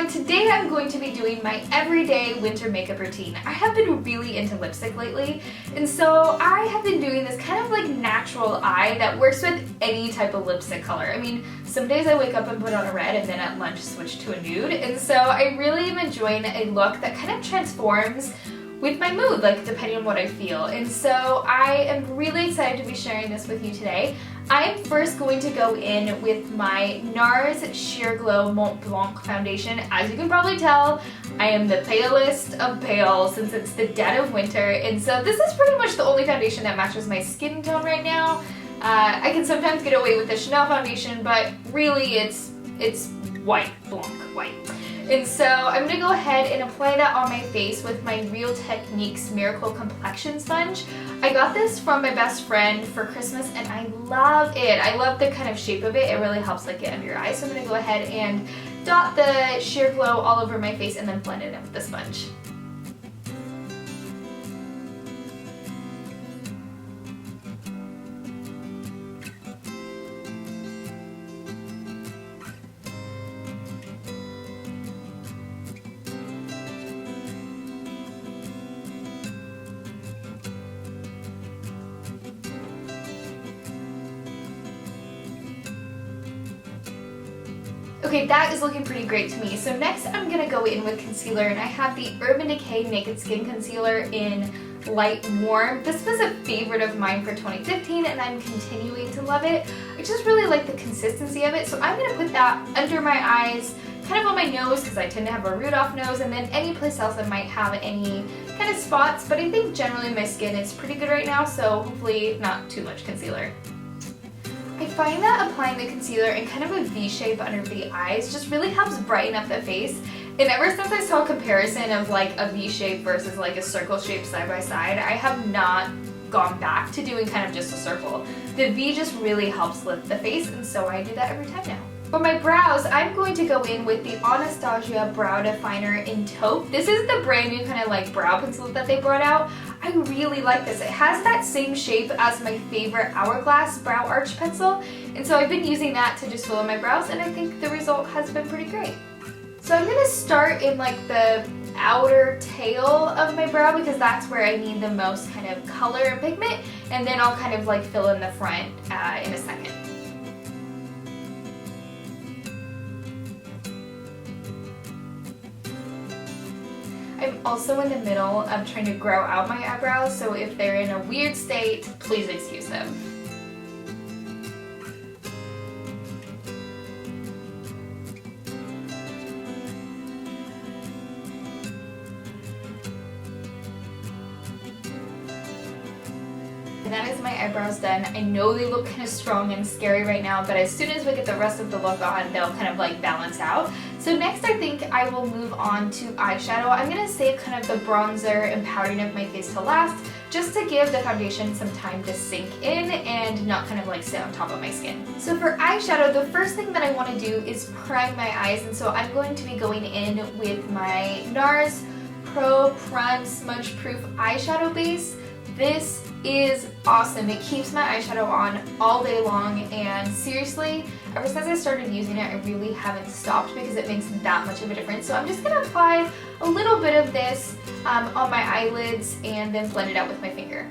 everyone, today I'm going to be doing my everyday winter makeup routine. I have been really into lipstick lately, and so I have been doing this kind of like natural eye that works with any type of lipstick color. I mean, some days I wake up and put on a red and then at lunch switch to a nude, and so I really am enjoying a look that kind of transforms with my mood, like depending on what I feel. And so I am really excited to be sharing this with you today. I'm first going to go in with my Nars Sheer Glow Montblanc foundation. As you can probably tell, I am the palest of pale since it's the dead of winter, and so this is pretty much the only foundation that matches my skin tone right now. I can sometimes get away with the Chanel foundation, but really it's white, Blanc white. And so I'm going to go ahead and apply that on my face with my Real Techniques Miracle Complexion Sponge. I got this from my best friend for Christmas and I love it. I love the kind of shape of it. It really helps like get under your eyes. So I'm going to go ahead and dot the Sheer Glow all over my face and then blend it in with the sponge. Okay, that is looking pretty great to me. So next I'm going to go in with concealer, and I have the Urban Decay Naked Skin Concealer in Light Warm. This was a favorite of mine for 2015 and I'm continuing to love it. I just really like the consistency of it, so I'm going to put that under my eyes, kind of on my nose because I tend to have a Rudolph nose, and then any place else I might have any kind of spots, but I think generally my skin is pretty good right now, so hopefully not too much concealer. I find that applying the concealer in kind of a V shape under the eyes just really helps brighten up the face. And ever since I saw a comparison of like a V shape versus like a circle shape side by side, I have not gone back to doing kind of just a circle. The V just really helps lift the face, and so I do that every time now. For my brows, I'm going to go in with the Anastasia Brow Definer in Taupe. This is the brand new kind of like brow pencil that they brought out. I really like this. It has that same shape as my favorite Hourglass brow arch pencil, and so I've been using that to just fill in my brows, and I think the result has been pretty great. So I'm going to start in like the outer tail of my brow because that's where I need the most kind of color and pigment, and then I'll kind of like fill in the front in a second. I'm also in the middle of trying to grow out my eyebrows, so if they're in a weird state, please excuse them. And that is my eyebrows done. I know they look kind of strong and scary right now, but as soon as we get the rest of the look on, they'll kind of like balance out. So next I think I will move on to eyeshadow. I'm going to save kind of the bronzer and powdering of my face to last, just to give the foundation some time to sink in and not kind of like sit on top of my skin. So for eyeshadow, the first thing that I want to do is prime my eyes, and so I'm going to be going in with my Nars Pro Prime Smudge Proof Eyeshadow Base. This is awesome. It keeps my eyeshadow on all day long, and seriously, ever since I started using it, I really haven't stopped because it makes that much of a difference. So I'm just going to apply a little bit of this on my eyelids and then blend it out with my finger.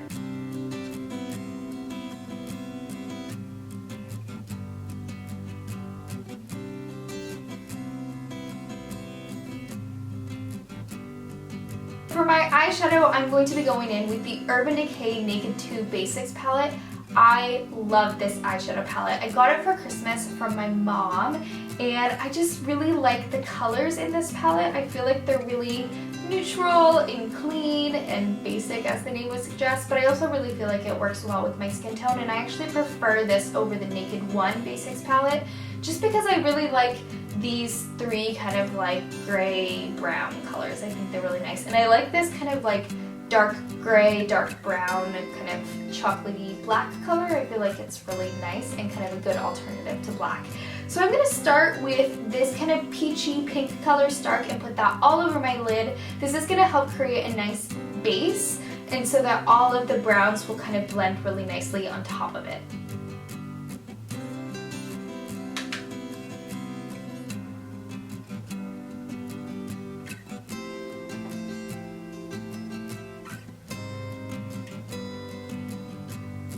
For my eyeshadow, I'm going to be going in with the Urban Decay Naked Basics palette. I love this eyeshadow palette. I got it for Christmas from my mom, and I just really like the colors in this palette. I feel like they're really neutral and clean and basic, as the name would suggest, but I also really feel like it works well with my skin tone, and I actually prefer this over the Naked One Basics palette just because I really like these three kind of like gray brown colors. I think they're really nice, and I like this kind of like dark gray, dark brown, kind of chocolatey black color. I feel like it's really nice and kind of a good alternative to black. So I'm going to start with this kind of peachy pink color Stark and put that all over my lid. This is going to help create a nice base, and so that all of the browns will kind of blend really nicely on top of it.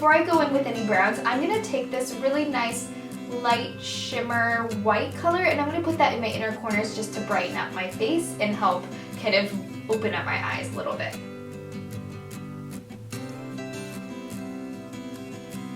before I go in with any browns, I'm going to take this really nice light shimmer white color and I'm going to put that in my inner corners just to brighten up my face and help kind of open up my eyes a little bit.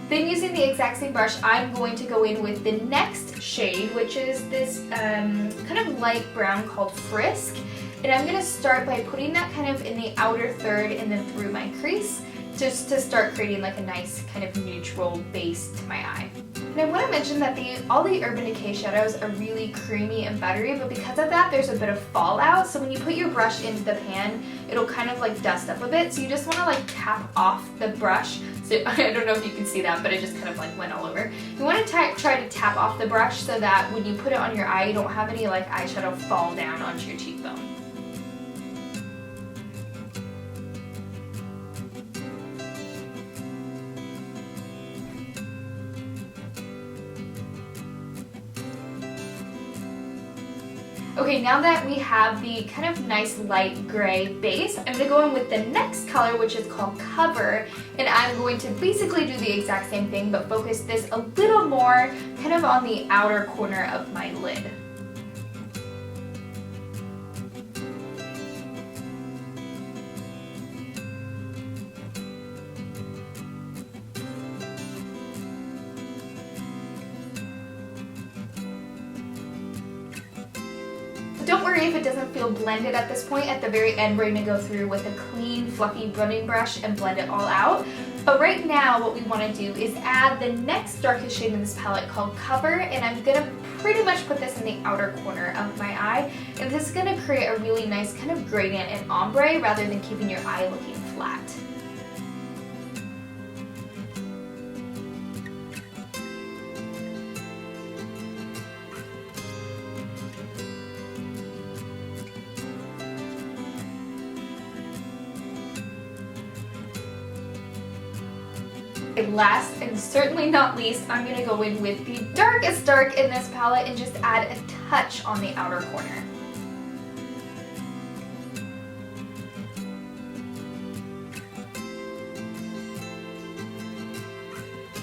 Then using the exact same brush, I'm going to go in with the next shade, which is this kind of light brown called Frisk. And I'm going to start by putting that kind of in the outer third and then through my crease, just to start creating like a nice kind of neutral base to my eye. And I want to mention that all the Urban Decay shadows are really creamy and buttery, but because of that there's a bit of fallout, so when you put your brush into the pan, it'll kind of like dust up a bit, so you just want to like tap off the brush. So I don't know if you can see that, but it just kind of like went all over. You want to try to tap off the brush so that when you put it on your eye, you don't have any like eyeshadow fall down onto your cheekbone. Okay, now that we have the kind of nice light gray base, I'm going to go in with the next color, which is called Cover, and I'm going to basically do the exact same thing, but focus this a little more kind of on the outer corner of my lid. Don't worry if it doesn't feel blended at this point. At the very end, we're going to go through with a clean, fluffy blending brush and blend it all out. But right now, what we want to do is add the next darkest shade in this palette called Cover, and I'm going to pretty much put this in the outer corner of my eye. And this is going to create a really nice kind of gradient and ombre rather than keeping your eye looking flat. Last and certainly not least, I'm going to go in with the darkest dark in this palette and just add a touch on the outer corner.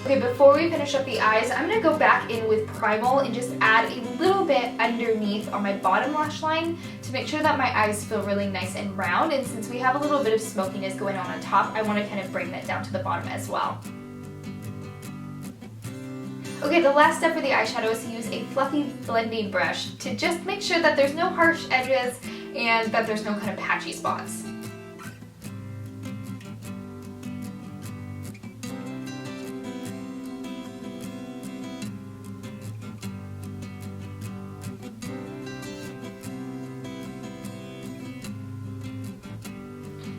Okay, before we finish up the eyes, I'm going to go back in with Primal and just add a little bit underneath on my bottom lash line to make sure that my eyes feel really nice and round. And since we have a little bit of smokiness going on top, I want to kind of bring that down to the bottom as well. Okay, the last step for the eyeshadow is to use a fluffy blending brush to just make sure that there's no harsh edges and that there's no kind of patchy spots.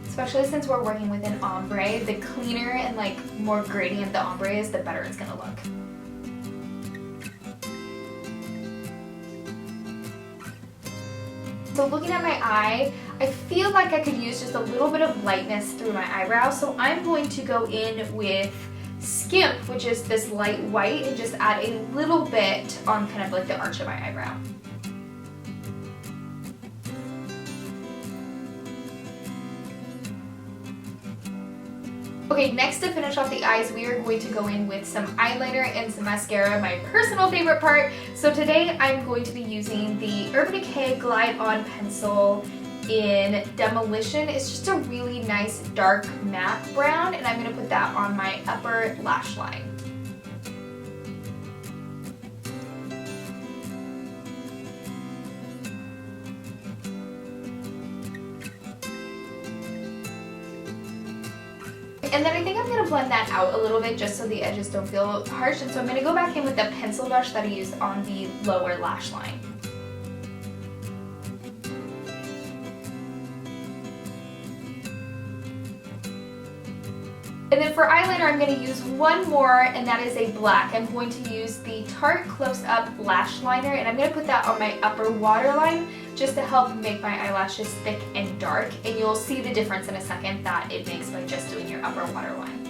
Especially since we're working with an ombre, the cleaner and like more gradient the ombre is, the better it's gonna look. So looking at my eye, I feel like I could use just a little bit of lightness through my eyebrow, so I'm going to go in with Skimp, which is this light white, and just add a little bit on kind of like the arch of my eyebrow. Okay, next to finish off the eyes, we are going to go in with some eyeliner and some mascara, my personal favorite part. So today I'm going to be using the Urban Decay Glide On Pencil in Demolition. It's just a really nice dark matte brown, and I'm going to put that on my upper lash line. And then I think I'm going to blend that out a little bit just so the edges don't feel harsh. And so I'm going to go back in with the pencil brush that I used on the lower lash line. And then for eyeliner, I'm going to use one more, and that is a black. I'm going to use the Tarte Close Up Lash Liner, and I'm going to put that on my upper waterline just to help make my eyelashes thick and dark. And you'll see the difference in a second that it makes by just doing your upper waterline.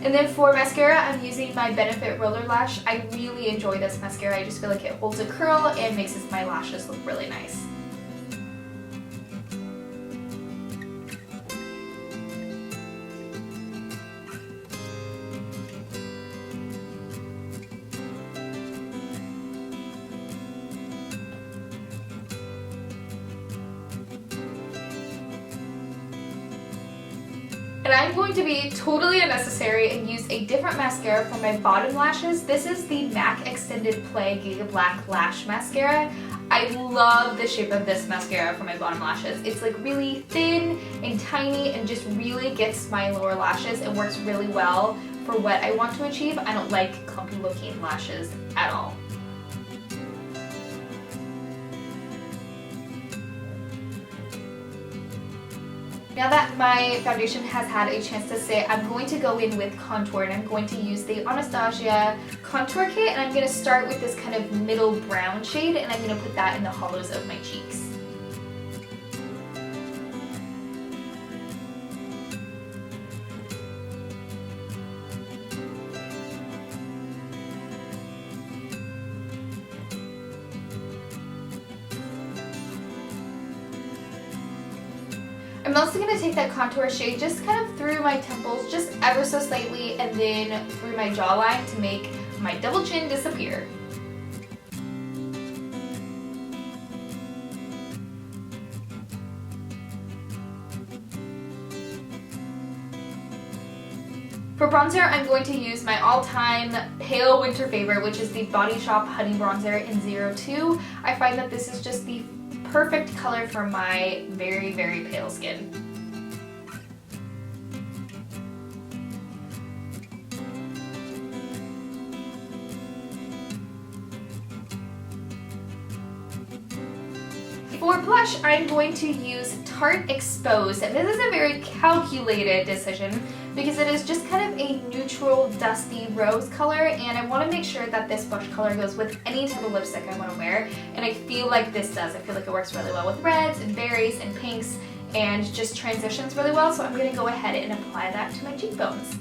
And then for mascara, I'm using my Benefit Roller Lash. I really enjoy this mascara. I just feel like it holds a curl and makes my lashes look really nice. And I'm going to be totally unnecessary and use a different mascara for my bottom lashes. This is the MAC Extended Play Gigablack Lash Mascara. I love the shape of this mascara for my bottom lashes. It's like really thin and tiny and just really gets my lower lashes and works really well for what I want to achieve. I don't like clumpy looking lashes at all. Now that my foundation has had a chance to sit, I'm going to go in with contour, and I'm going to use the Anastasia Contour Kit, and I'm going to start with this kind of middle brown shade, and I'm going to put that in the hollows of my cheeks. I'm also going to take that contour shade just kind of through my temples, just ever so slightly, and then through my jawline to make my double chin disappear. For bronzer, I'm going to use my all-time pale winter favorite, which is the Body Shop Honey Bronzer in 02. I find that this is just the perfect color for my very, very pale skin. For blush, I'm going to use Tarte Exposed, and this is a very calculated decision because it is just kind of a neutral, dusty rose color, and I want to make sure that this blush color goes with any type of lipstick I want to wear, and I feel like this does. I feel like it works really well with reds and berries and pinks and just transitions really well, so I'm going to go ahead and apply that to my cheekbones.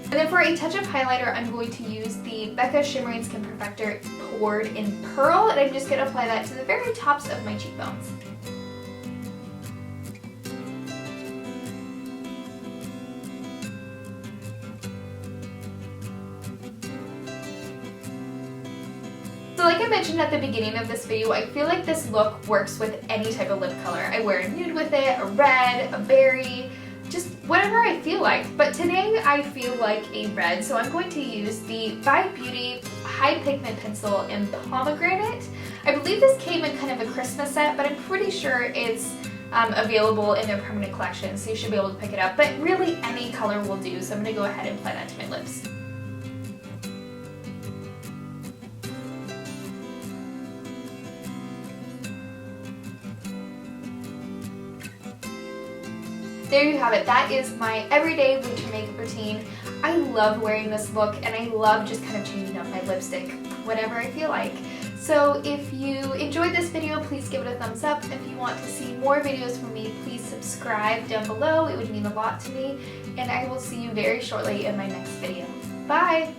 And then for a touch of highlighter, I'm going to use the Becca Shimmering Skin Perfector Poured in Pearl, and I'm just going to apply that to the very tops of my cheekbones. So like I mentioned at the beginning of this video, I feel like this look works with any type of lip color. I wear a nude with it, a red, a berry, just whatever I feel like. But today I feel like a red, so I'm going to use the Vibe Beauty High Pigment Pencil in Pomegranate. I believe this came in kind of a Christmas set, but I'm pretty sure it's available in their permanent collection, so you should be able to pick it up. But really any color will do, so I'm going to go ahead and apply that to my lips. There you have it. That is my everyday winter makeup routine. I love wearing this look, and I love just kind of changing up my lipstick whenever I feel like. So if you enjoyed this video, please give it a thumbs up. If you want to see more videos from me, please subscribe down below. It would mean a lot to me, and I will see you very shortly in my next video. Bye!